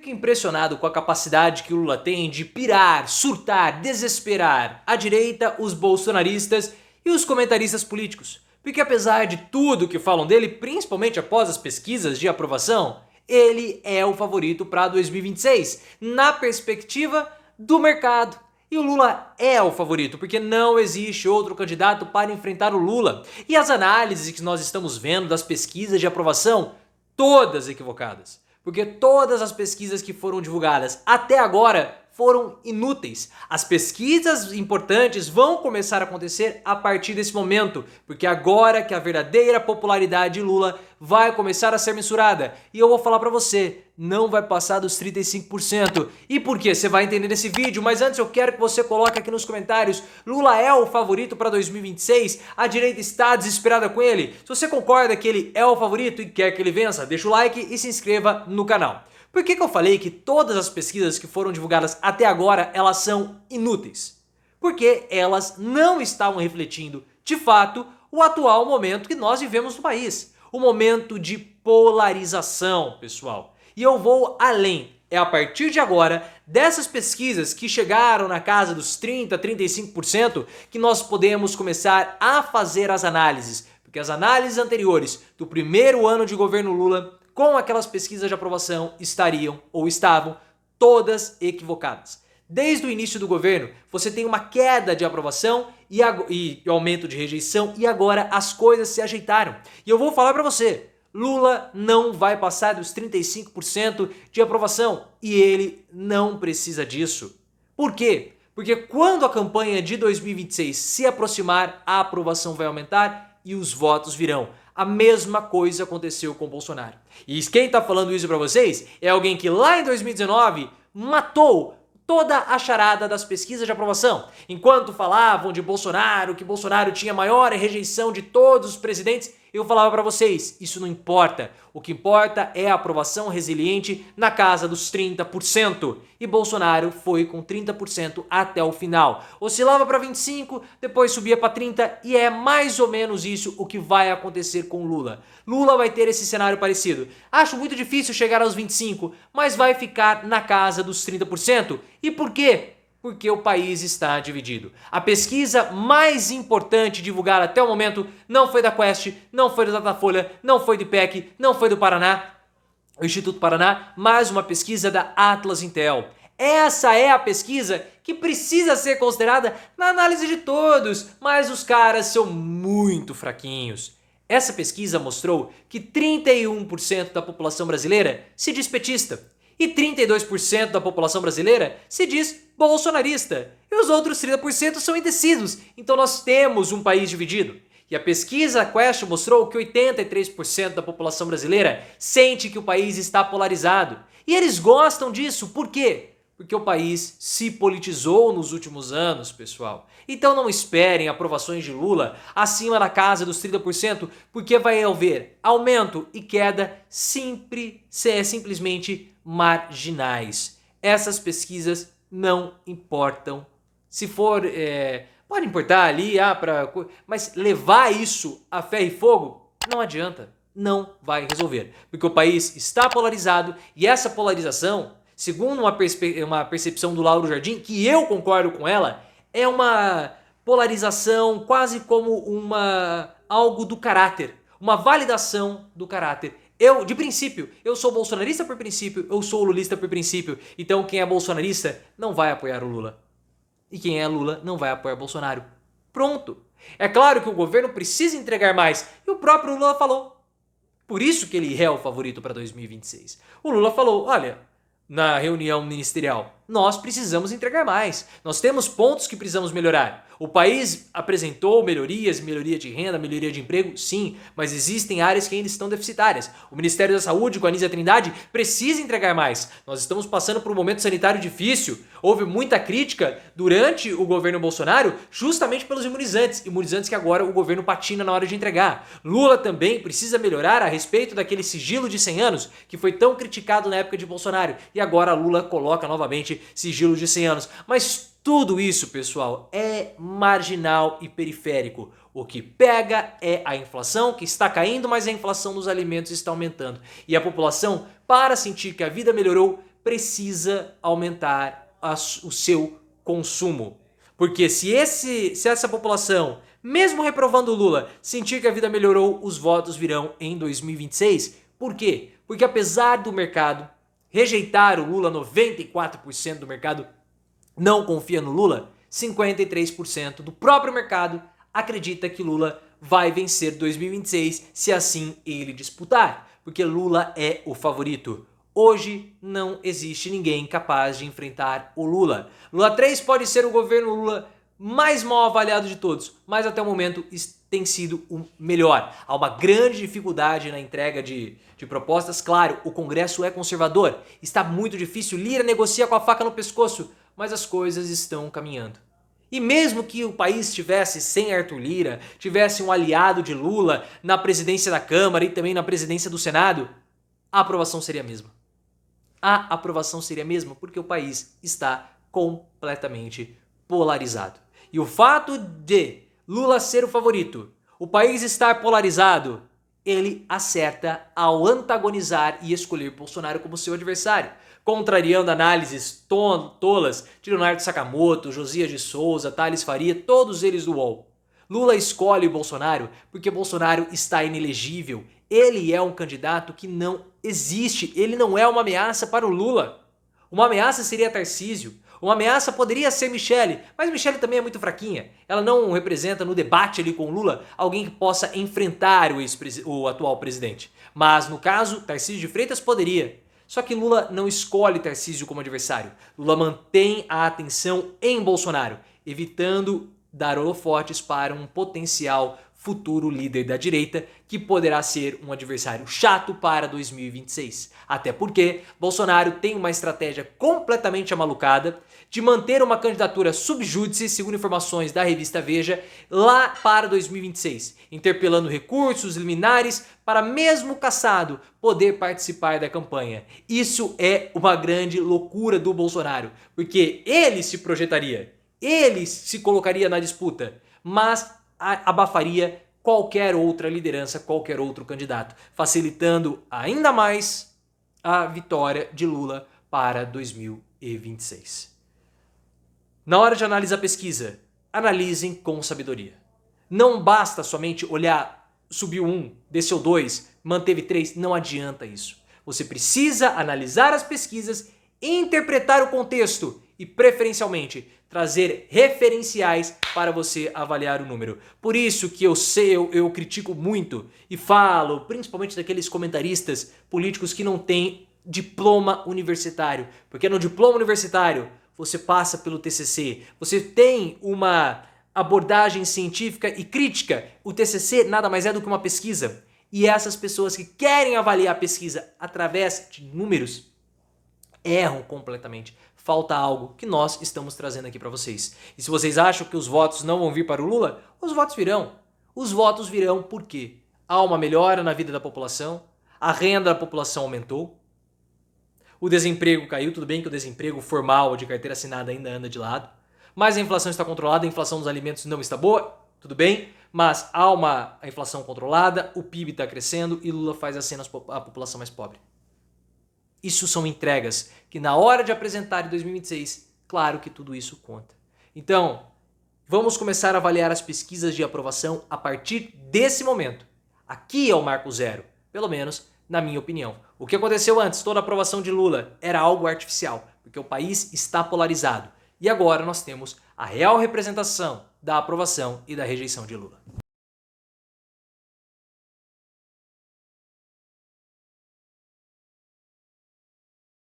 fico impressionado com a capacidade que o Lula tem de pirar, surtar, desesperar a direita, os bolsonaristas e os comentaristas políticos. Porque apesar de tudo que falam dele, principalmente após as pesquisas de aprovação, ele é o favorito para 2026, na perspectiva do mercado. E o Lula é o favorito, porque não existe outro candidato para enfrentar o Lula. E as análises que nós estamos vendo das pesquisas de aprovação, todas equivocadas. Porque todas as pesquisas que foram divulgadas até agora foram inúteis. As pesquisas importantes vão começar a acontecer a partir desse momento, porque agora que a verdadeira popularidade de Lula vai começar a ser mensurada. E eu vou falar pra você, não vai passar dos 35%. E por quê? Você vai entender nesse vídeo, mas antes eu quero que você coloque aqui nos comentários, Lula é o favorito para 2026? A direita está desesperada com ele? Se você concorda que ele é o favorito e quer que ele vença, deixa o like e se inscreva no canal. Por que eu falei que todas as pesquisas que foram divulgadas até agora, elas são inúteis? Porque elas não estavam refletindo, de fato, o atual momento que nós vivemos no país. O momento de polarização, pessoal. E eu vou além. É a partir de agora, dessas pesquisas que chegaram na casa dos 30%, 35%, que nós podemos começar a fazer as análises. Porque as análises anteriores do primeiro ano de governo Lula, com aquelas pesquisas de aprovação, estariam ou estavam todas equivocadas. Desde o início do governo, você tem uma queda de aprovação e aumento de rejeição e agora as coisas se ajeitaram. E eu vou falar para você, Lula não vai passar dos 35% de aprovação e ele não precisa disso. Por quê? Porque quando a campanha de 2026 se aproximar, a aprovação vai aumentar e os votos virão. A mesma coisa aconteceu com o Bolsonaro. E quem tá falando isso pra vocês é alguém que lá em 2019 matou toda a charada das pesquisas de aprovação. Enquanto falavam de Bolsonaro, que Bolsonaro tinha maior rejeição de todos os presidentes, eu falava pra vocês, isso não importa. O que importa é a aprovação resiliente na casa dos 30%. E Bolsonaro foi com 30% até o final. Oscilava para 25%, depois subia para 30% e é mais ou menos isso o que vai acontecer com Lula. Lula vai ter esse cenário parecido. Acho muito difícil chegar aos 25%, mas vai ficar na casa dos 30%. E por quê? Porque o país está dividido. A pesquisa mais importante divulgada até o momento não foi da Quest, não foi do Datafolha, não foi do IPEC, não foi do Paraná, o Instituto Paraná, mas uma pesquisa da Atlas Intel. Essa é a pesquisa que precisa ser considerada na análise de todos, mas os caras são muito fraquinhos. Essa pesquisa mostrou que 31% da população brasileira se diz petista. E 32% da população brasileira se diz bolsonarista. E os outros 30% são indecisos. Então nós temos um país dividido. E a pesquisa Quest mostrou que 83% da população brasileira sente que o país está polarizado. E eles gostam disso. Por quê? Porque o país se politizou nos últimos anos, pessoal. Então não esperem aprovações de Lula acima da casa dos 30%, porque vai haver aumento e queda simplesmente marginais. Essas pesquisas não importam. Se for, pode importar ali, mas levar isso a ferro e fogo não adianta, não vai resolver. Porque o país está polarizado e essa polarização, segundo uma percepção do Lauro Jardim, que eu concordo com ela, é uma polarização quase como algo do caráter, uma validação do caráter. De princípio, eu sou bolsonarista por princípio, eu sou lulista por princípio, então quem é bolsonarista não vai apoiar o Lula. E quem é Lula não vai apoiar Bolsonaro. Pronto. É claro que o governo precisa entregar mais, e o próprio Lula falou. Por isso que ele é o favorito para 2026. O Lula falou, olha, na reunião ministerial, nós precisamos entregar mais. Nós temos pontos que precisamos melhorar. O país apresentou melhoria de renda, melhoria de emprego, sim, mas existem áreas que ainda estão deficitárias. O Ministério da Saúde, com a Anísia Trindade, precisa entregar mais. Nós estamos passando por um momento sanitário difícil. Houve muita crítica durante o governo Bolsonaro, justamente pelos imunizantes que agora o governo patina na hora de entregar. Lula também precisa melhorar a respeito daquele sigilo de 100 anos, que foi tão criticado na época de Bolsonaro, e agora Lula coloca novamente sigilo de 100 anos. Mas tudo isso, pessoal, é marginal e periférico. O que pega é a inflação, que está caindo, mas a inflação dos alimentos está aumentando. E a população, para sentir que a vida melhorou, precisa aumentar o seu consumo. Porque se essa população, mesmo reprovando o Lula, sentir que a vida melhorou, os votos virão em 2026. Por quê? Porque apesar do mercado rejeitar o Lula, 94% do mercado não confia no Lula, 53% do próprio mercado acredita que Lula vai vencer 2026 se assim ele disputar, porque Lula é o favorito. Hoje não existe ninguém capaz de enfrentar o Lula. Lula 3 pode ser o governo Lula mais mal avaliado de todos, mas até o momento tem sido o melhor. Há uma grande dificuldade na entrega de propostas. Claro, o Congresso é conservador, está muito difícil, Lira negocia com a faca no pescoço, mas as coisas estão caminhando. E mesmo que o país estivesse sem Arthur Lira, tivesse um aliado de Lula na presidência da Câmara e também na presidência do Senado, a aprovação seria a mesma. A aprovação seria a mesma porque o país está completamente polarizado. E o fato de Lula ser o favorito, o país estar polarizado, ele acerta ao antagonizar e escolher Bolsonaro como seu adversário, contrariando análises tolas de Leonardo Sakamoto, Josias de Souza, Thales Faria, todos eles do UOL. Lula escolhe Bolsonaro porque Bolsonaro está inelegível. Ele é um candidato que não existe, ele não é uma ameaça para o Lula. Uma ameaça seria Tarcísio, uma ameaça poderia ser Michele, mas Michele também é muito fraquinha. Ela não representa no debate ali com o Lula alguém que possa enfrentar o atual presidente. Mas no caso, Tarcísio de Freitas poderia. Só que Lula não escolhe Tarcísio como adversário. Lula mantém a atenção em Bolsonaro, evitando dar holofotes para um potencial futuro líder da direita que poderá ser um adversário chato para 2026. Até porque Bolsonaro tem uma estratégia completamente amalucada de manter uma candidatura sub júdice, segundo informações da revista Veja, lá para 2026, interpelando recursos liminares para mesmo cassado poder participar da campanha. Isso é uma grande loucura do Bolsonaro, porque ele se projetaria, ele se colocaria na disputa, mas abafaria qualquer outra liderança, qualquer outro candidato, facilitando ainda mais a vitória de Lula para 2026. Na hora de analisar a pesquisa, analisem com sabedoria. Não basta somente olhar, subiu 1, desceu 2, manteve 3, não adianta isso. Você precisa analisar as pesquisas, interpretar o contexto e, preferencialmente, trazer referenciais para você avaliar o número. Por isso que eu critico muito e falo, principalmente daqueles comentaristas políticos que não têm diploma universitário. Porque no diploma universitário você passa pelo TCC, você tem uma abordagem científica e crítica. O TCC nada mais é do que uma pesquisa. E essas pessoas que querem avaliar a pesquisa através de números erram completamente. Falta algo que nós estamos trazendo aqui para vocês. E se vocês acham que os votos não vão vir para o Lula, os votos virão. Os votos virão porque há uma melhora na vida da população, a renda da população aumentou, o desemprego caiu, tudo bem que o desemprego formal de carteira assinada ainda anda de lado, mas a inflação está controlada, a inflação dos alimentos não está boa, tudo bem, mas há a inflação controlada, o PIB está crescendo e Lula faz acenos à população mais pobre. Isso são entregas que na hora de apresentar em 2026, claro que tudo isso conta. Então, vamos começar a avaliar as pesquisas de aprovação a partir desse momento. Aqui é o marco zero, pelo menos na minha opinião. O que aconteceu antes, toda a aprovação de Lula, era algo artificial, porque o país está polarizado. E agora nós temos a real representação da aprovação e da rejeição de Lula.